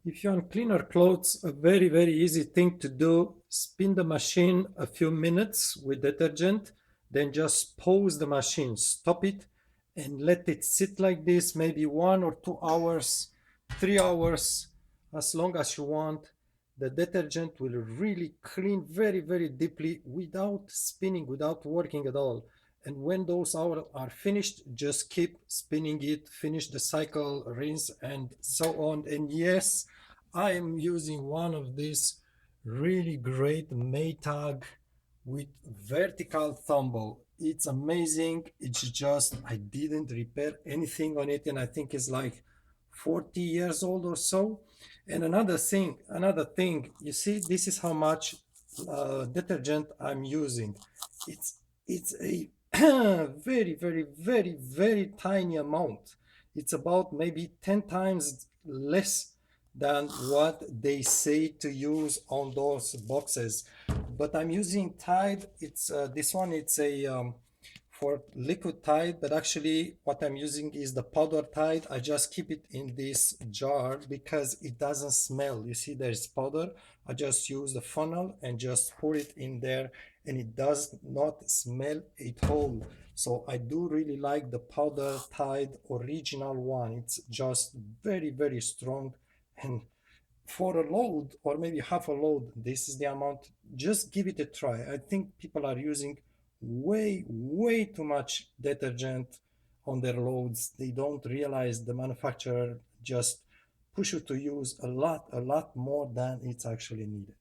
If you want cleaner clothes, a very easy thing to do, spin the machine a few minutes with detergent, then just pause the machine, stop it, and let it sit like this, maybe 1 or 2 hours, 3 hours, as long as you want. The detergent will really clean very deeply without spinning, without working at all. And when those hours are finished, just keep spinning it, finish the cycle, rinse, and so on. And yes, I am using one of these really great Maytag with vertical tumble. It's amazing. It's just, I didn't repair anything on it, and I think it's like 40 years old or so. And another thing, you see, this is how much detergent I'm using. It's a very tiny amount. It's about maybe 10 times less than what they say to use on those boxes. But I'm using Tide. It's this one. It's a for liquid Tide, but actually what I'm using is the powder Tide. I just keep it in this jar because it doesn't smell. You see, there's powder. I just use the funnel and just pour it in there, and it does not smell at all. So I do really like the powder Tide original one. It's just very strong, and for a load or maybe half a load, this is the amount. Just give it a try. I think people are using way too much detergent on their loads. They don't realize the manufacturer just push you to use a lot more than it's actually needed.